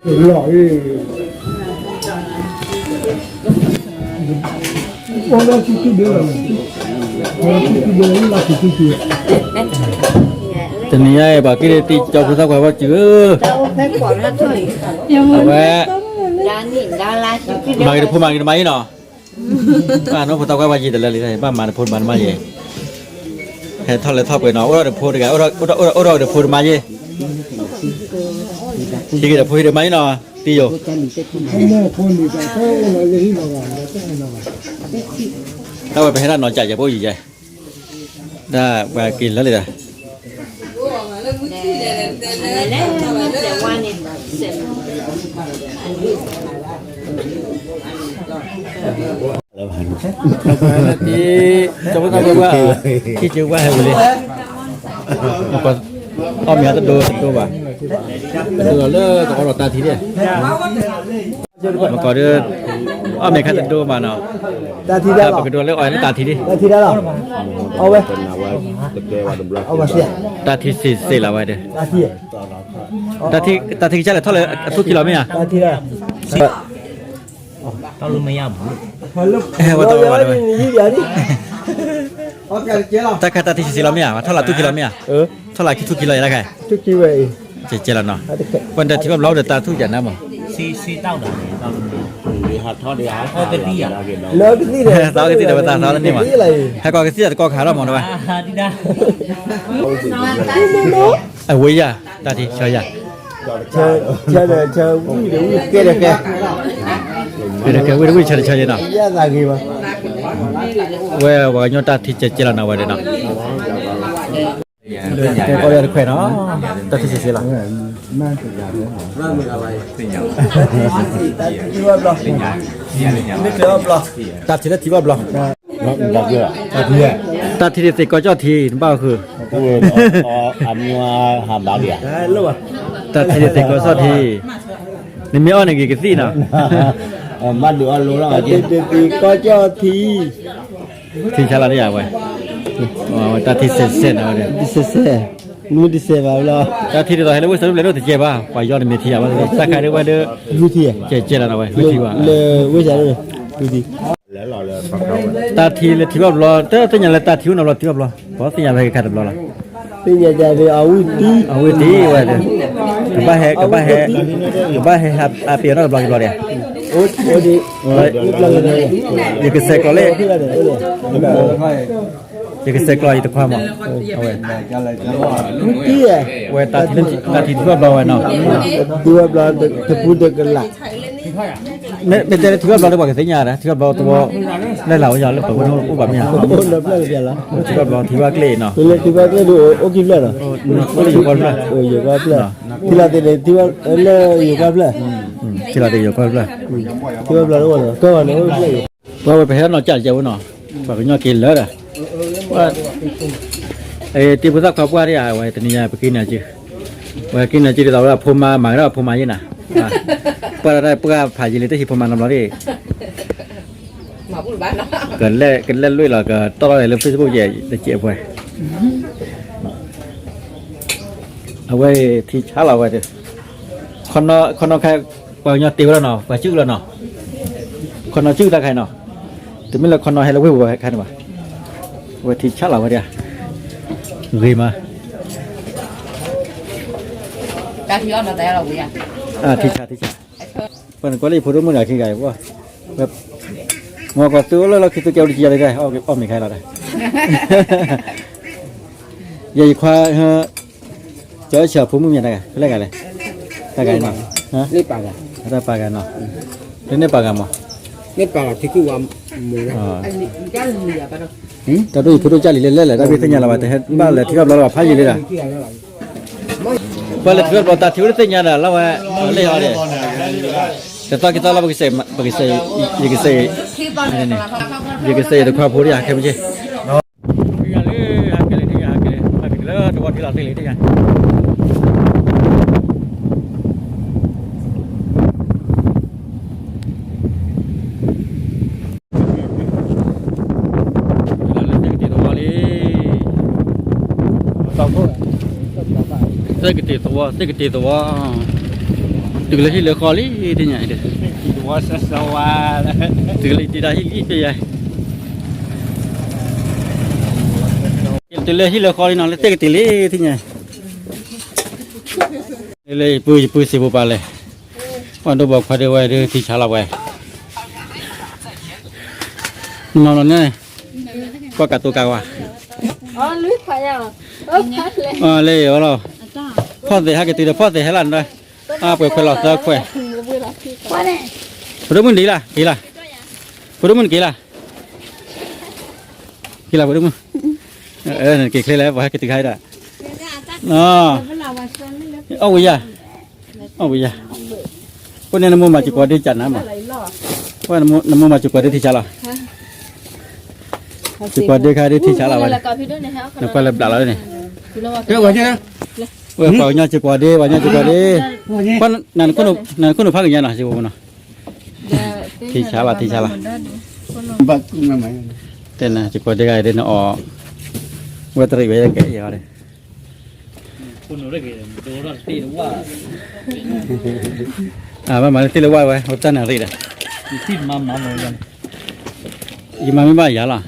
ตอนนี้ไอ้บ่กี่ตีเจ้าผู้สาวว่าจื้อเอาไว้มากินพูดมากินไหมเนาะบ้านน้องผู้สาวว่าจีแต่ละเลยบ้านมาพูดมันมาเย่ให้ทอดเลยทอดไปเนาะเราเดี๋ยวพูดกันเราเดี๋ยวพูดมาเย่ที่กินเดี๋ยวพูดได้ไหมเนาะตีอยู่ถ้าไปให้ด้านนอนใจจะพูดยี่ใจถ้าไปกินแล้วเลยนะที่จะไม่ต้องว่าที่จะว่าให้เลยแล้วก็อ้อมมีตัวตัวว่าตัวเลิกตัวเราตาทีเดียวมันก็เดือดอ้อมมีแค่ตัวมาเนาะตาทีเดียวไปดูเลิกอ้อยนี่ตาทีดิตาทีเดียวเอาไว้เอามาเสียตาทีสี่ละไว้เด้ตาทีใช่เลยเท่าไหร่ทุกกิโลไหมอ่ะตาทีละต้องรู้ไหมย่ำว่าต้องรู้ไหมถ้าแค่ตาทีสี่ละไหมอ่ะเท่าไหร่ทุกกิโลไหมอ่ะเท่าไหร่ทุกกิโลยังไงทุกกิโลเจแล้วเนาะวันเดียวที่ว่าเราเดือดตาทุกอย่างนะมั้งซีเต้าเดี๋ยวหัดทอดเดี๋ยวทอดเต็มที่อ่ะแล้วที่นี่เลยเราที่เดี๋ยวตาเราแล้วนี่มั้งให้ก็ที่จะก็ขาเรามองได้ไหมดีได้ไอ้วุ้ยอ่ะตาทีเชยอ่ะเชยวุ้ยเดี๋ยววุ้ยเกลือแกวุ้ยเชยเนาะเว้ยว่าโยนตาทีเจแล้วนะเว้ยเนาะแต่ก็ยังแขวนเนาะตาทีเสียละที่ว่าบล็อกไม่เคยว่าบล็อกตาทีละที่ว่าบล็อกบล็อกเยอะตาทีเสียก็เจ้าทีบ้าคืออันนี้ว่าหาบาเดียตาทีเสียก็เจ้าทีนี่ไม่อ้อนกี่กี่นะมาดูอันรู้แล้วทีก็เจ้าทีที่ชาลาได้ยังไงตาที่เสร็จเอาเลยเสร็จนู่นที่เสร็จแล้วล่ะตาที่เราให้เราสรุปเลยเราถึงเจ็บป่ะไปย้อนเมทีอ่ะว่าสักใครได้ว่าเด้อรู้ที่เจ็บแล้วนะเว้ยรู้ที่ว่าเลยวิจัยเลยรู้ที่แล้วรอเลยตาที่เลยที่ว่ารอแต่ตัวอย่างเลยตาที่ว่ารอที่ว่ารอเพราะตัวอย่างอะไรกันรอละตัวอย่างจะไปเอาวิธีเว้ยเลยกับบ้าแฮครับเปลี่ยนรอบรอกี่รอเนี่ยโอ้ดียังก็เสกเลยยังก็เสกเลยตัวความอ่ะเอาไว้ที่เว้ยตาที่ทั่วเราเนาะทั่วเราจะพูดกันหลักเป็นแต่ทั่วเราได้บอกกันสัญญานะทั่วเราตัวได้เหล่าอย่างแล้วเปิดวันอุบัติเนี่ยทั่วเราที่ว่าเกลีเนาะที่ว่าเกลีดูโอเคเลยเหรอก็อยู่กันเลยอยู่กันเลยที่เราเด็กที่ว่าอยู่กันเลยที่เราเด็กอยู่กันเลยที่ว่าเราด้วยก็ว่าเราเลยว่าไปให้เราจ่ายเจ้าเนาะฝากเงินกินแล้วนะว่าที่ผู้สักขอบว่าที่อ่ะไว้ตอนนี้ไปกินอะไรจีว่ากินอะไรจีเราละพูมาหมายเราพูมายี่น่ะเปิดได้เปิดผ่านยีเลยที่พูมาน้ำร้อนดิกันเล่นลุยเราก็ต่อเลยเรื่องเฟซบุ๊กใหญ่จะเจ็บไว้เอาไว้ที่ช้าเราไว้เถอะคนนอใครว่าเงินตีแล้วเนาะว่าชื่อแล้วเนาะคนนอชื่อได้ใครเนาะแต่ไม่ละคนนอให้เราไว้บ่ใครเนาะว่าที่ชัดเราไว้เดียวรีมาตาที่อ้อนมาแต่เราเนี่ยที่ชัดเป็นก็เลยพูดว่ามึงอยากกินไก่ว่าแบบงอกตัวแล้วเราคิดตัวเกี่ยวดีอะไรได้อ้อมมีใครเราได้ใหญ่ควาเจอเฉียบผมมึงยังไงเรียกอะไรได้ไงเนาะฮะนี่ปากกันได้ปากกันเนาะนี่ปากกันมั้งนี่ปากที่คือว่าแต่ดูผู้ดูจ่าลิเล่เลยได้พิจารณาแล้วแต่บ้านเลยที่เราพายอยู่เลยนะบ้านเลยที่เราตัดที่เราพิจารณาแล้วว่าเลยอะไรแต่ตอนที่เราบางทียังกิเซ่ยังกิเซ่ตัวความพูดอย่างแค่ไม่ใช่ยังเลยหักเลยที่หักเลยตัวที่เราตีเลยที่ไงเสกตีตัว từ lấy hi lửa kho lý thế nhỉ được Dua sesawa. từ lấy từ đây hi cái gì từ lấy hi lửa kho lý nó lấy cái từ lấy thế nhỉ lấy bùi xì bùi bà lấy còn đâu bảo khoai đâu vậy thì chả là vậy nó này qua cả tôi cao à lưới phải à lấy ở đâuพ่อเสียให้กันตีเดียวพ่อเสียให้หลานด้วยเปิดไฟหลอดเจอไฟพอดูมันดีล่ะพอดูมันกี่ล่ะพอดูมันนั่นกี่เคยแล้วบอกให้กันตีใครได้เอาวิญญาคนนี้น้ำมันมาจุกว่าได้จัดน้ำมั้งว่าน้ำมันมาจุกว่าได้ที่ชาละจุกว่าได้ใครได้ที่ชาละวะน้ำก็เล็บด่าแล้วเนี่ยเรื่องอะไรนะvào nhà chụp quà đi con nàng con được phát cái nhà nào chụp nào thì chả là Bak namanya. tên là chụp quà đi cái đây nó ở vừa tới bây giờ cái gì đây mà tí là vậy hộp tan là gì đây Tim mama mau yang. gì mà mấy bà giá là